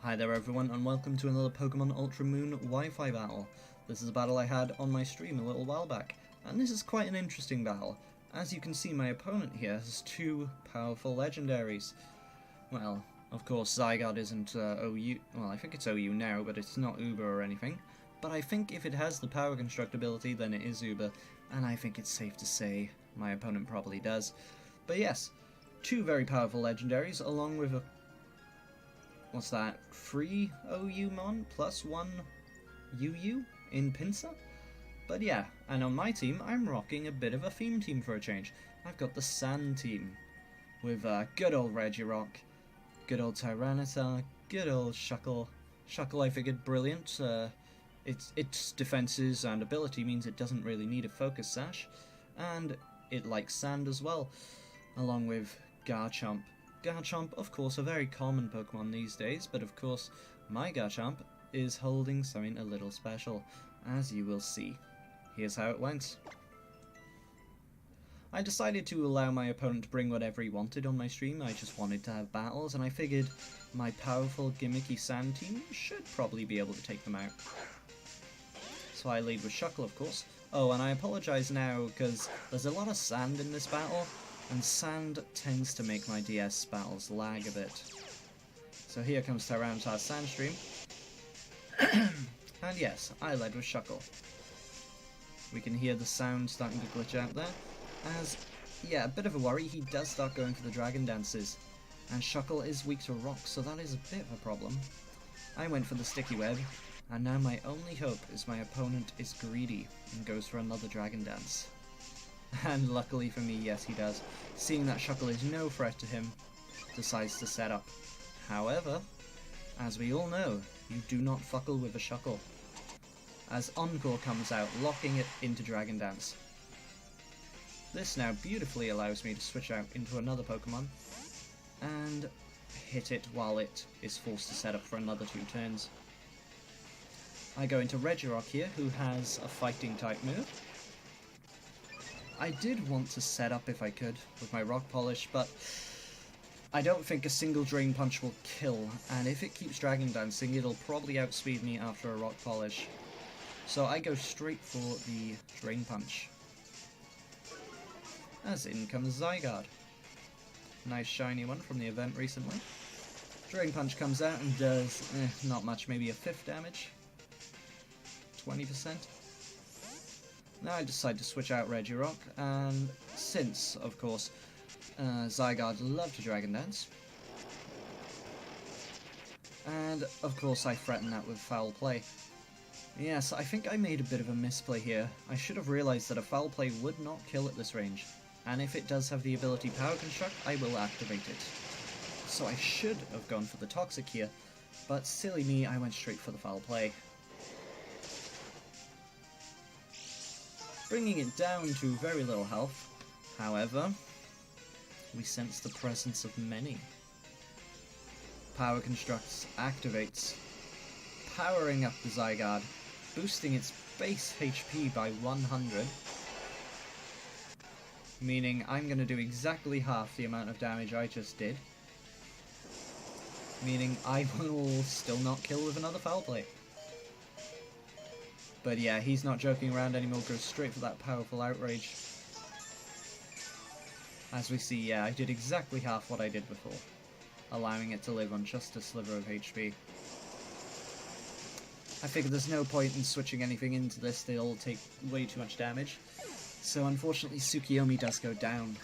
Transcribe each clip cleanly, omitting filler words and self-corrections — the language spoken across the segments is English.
Hi there everyone, and welcome to another Pokemon Ultra Moon Wi-Fi battle. This is a battle I had on my stream a little while back, and this is quite an interesting battle. As you can see, my opponent here has two powerful legendaries. Well, of course Zygarde isn't OU, well I think it's OU now, but it's not Uber or anything. But I think if it has the Power Construct ability, then it is Uber, and I think it's safe to say my opponent probably does. But yes, two very powerful legendaries, along with a what's that, 3 OU Mon plus 1 UU in Pinsir? But yeah, and on my team, I'm rocking a bit of a theme team for a change. I've got the Sand team, with good old Regirock, good old Tyranitar, good old Shuckle. Shuckle I figured brilliant. Its defenses and ability means it doesn't really need a Focus Sash, and it likes sand as well, along with Garchomp. Garchomp, of course, a very common Pokemon these days, but of course, my Garchomp is holding something a little special, as you will see. Here's how it went. I decided to allow my opponent to bring whatever he wanted on my stream. I just wanted to have battles, and I figured my powerful, gimmicky Sand team should probably be able to take them out. So I lead with Shuckle, of course. Oh, and I apologise now, because there's a lot of sand in this battle, and sand tends to make my DS battles lag a bit. So here comes Tyranitar's Sandstream. And yes, I led with Shuckle. We can hear the sound starting to glitch out there, as, yeah, a bit of a worry, he does start going for the Dragon Dances. And Shuckle is weak to rock, so that is a bit of a problem. I went for the Sticky Web, and now my only hope is my opponent is greedy and goes for another Dragon Dance. And luckily for me, yes he does. Seeing that Shuckle is no threat to him, decides to set up. However, as we all know, you do not fuckle with a Shuckle, as Encore comes out, locking it into Dragon Dance. This now beautifully allows me to switch out into another Pokemon, and hit it while it is forced to set up for another 2 turns. I go into Regirock here, who has a fighting type move. I did want to set up if I could with my Rock Polish, but I don't think a single Drain Punch will kill, and if it keeps Dragon Dancing, it'll probably outspeed me after a Rock Polish. So I go straight for the Drain Punch. As in comes Zygarde. Nice shiny one from the event recently. Drain Punch comes out and does, not much, maybe a 5th damage. 20%. Now I decide to switch out Regirock, and since, of course, Zygarde love to Dragon Dance, and of course I threaten that with Foul Play. Yes, I think I made a bit of a misplay here. I should have realised that a Foul Play would not kill at this range, and if it does have the ability Power Construct, I will activate it. So I should have gone for the Toxic here, but silly me, I went straight for the Foul Play. Bringing it down to very little health. However, we sense the presence of many. Power Constructs activates, powering up the Zygarde, boosting its base HP by 100, meaning I'm going to do exactly half the amount of damage I just did, meaning I will still not kill with another Foul Play. But yeah, he's not joking around anymore, goes straight for that powerful Outrage. As we see, yeah, I did exactly half what I did before, allowing it to live on just a sliver of HP. I figure there's no point in switching anything into this, they'll take way too much damage. So unfortunately Tsukiyomi does go down.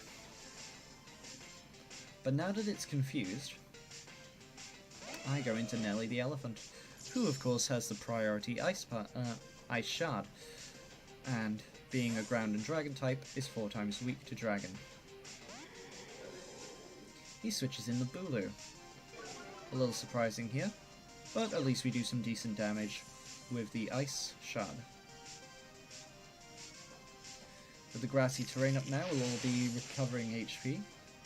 But now that it's confused, I go into Nelly the Elephant, who of course has the priority Ice Shard, and being a ground and dragon type is 4 times weak to dragon. He switches in the Bulu. A little surprising here, but at least we do some decent damage with the Ice Shard. With the grassy terrain up now, we'll all be recovering HP,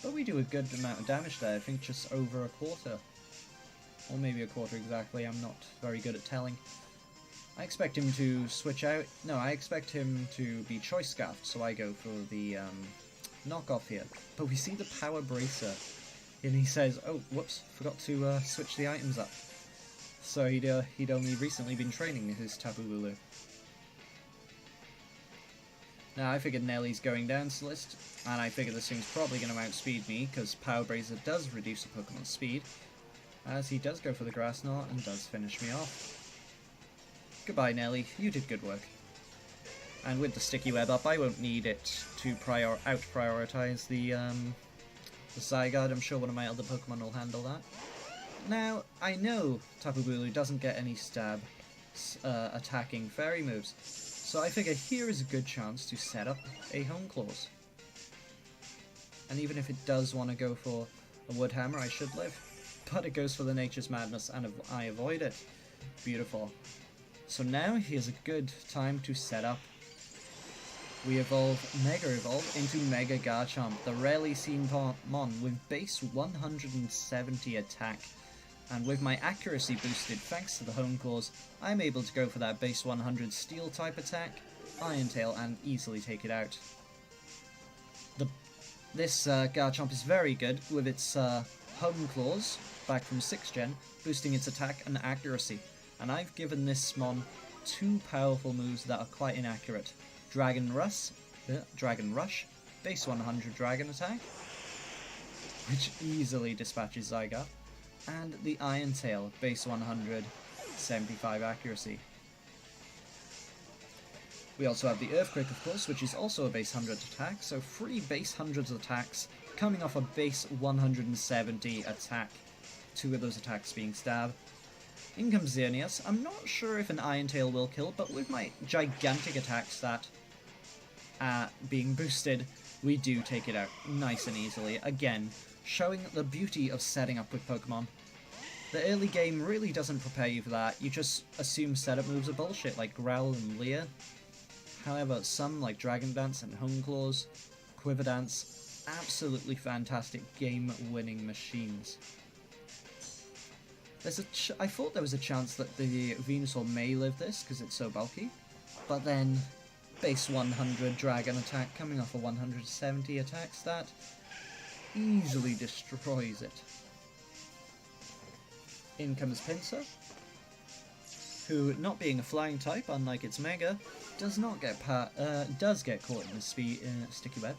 but we do a good amount of damage there, I think just over a quarter. Or maybe a quarter exactly, I'm not very good at telling. I expect him to switch out. No, I expect him to be Choice Scarfed, so I go for the knockoff here. But we see the Power Bracer, and he says, oh, whoops, forgot to switch the items up. So he'd only recently been training his Tapu Bulu. Now I figured Nelly's going down to list, and I figured this thing's probably going to outspeed me, because Power Bracer does reduce a Pokemon's speed, as he does go for the Grass Knot and does finish me off. Goodbye Nelly, you did good work. And with the Sticky Web up, I won't need it to out-prioritize the Zygarde. I'm sure one of my other Pokemon will handle that. Now, I know Tapu Bulu doesn't get any stab attacking fairy moves, so I figure here is a good chance to set up a Hone Claws. And even if it does want to go for a Wood Hammer, I should live. But it goes for the Nature's Madness, and I avoid it. Beautiful. So now here's a good time to set up. We Mega Evolve into Mega Garchomp, the rarely seen Mon with base 170 attack. And with my accuracy boosted thanks to the Hone Claws, I'm able to go for that base 100 Steel type attack, Iron Tail, and easily take it out. This Garchomp is very good with its Hone Claws, back from 6th gen, boosting its attack and accuracy. And I've given this Mon two powerful moves that are quite inaccurate. Dragon Rush, base 100 Dragon attack, which easily dispatches Zygarde, and the Iron Tail, base 100, 75 accuracy. We also have the Earthquake, of course, which is also a base 100 attack, so 3 base 100 attacks coming off a base 170 attack, 2 of those attacks being stab. In comes Xerneus. I'm not sure if an Iron Tail will kill, but with my gigantic attack stat being boosted, we do take it out nice and easily. Again, showing the beauty of setting up with Pokemon. The early game really doesn't prepare you for that. You just assume setup moves are bullshit, like Growl and Leer. However, some, like Dragon Dance and Hone Claws, Quiver Dance, absolutely fantastic game-winning machines. I thought there was a chance that the Venusaur may live this, because it's so bulky, but then base 100 Dragon attack coming off a 170 attack stat easily destroys it. In comes Pinsir, who, not being a flying type, unlike its Mega, does get caught in the Sticky Web,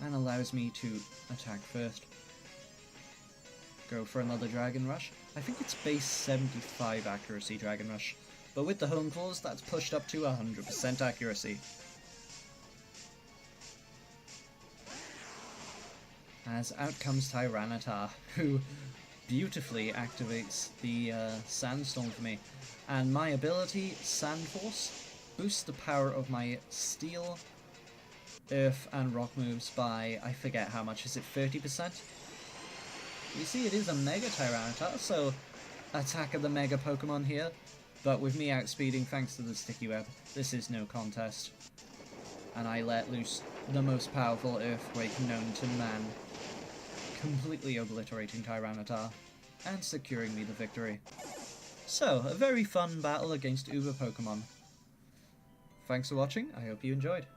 and allows me to attack first. Go for another Dragon Rush. I think it's base 75 accuracy Dragon Rush, but with the Hone Claws, that's pushed up to 100% accuracy. As out comes Tyranitar, who beautifully activates the Sandstorm for me. And my ability, Sand Force, boosts the power of my Steel, Earth, and Rock moves by, I forget how much, is it 30%? You see, it is a Mega Tyranitar, so attack of the Mega Pokemon here, but with me outspeeding thanks to the Sticky Web, this is no contest. And I let loose the most powerful Earthquake known to man, completely obliterating Tyranitar, and securing me the victory. So, a very fun battle against Uber Pokemon. Thanks for watching, I hope you enjoyed.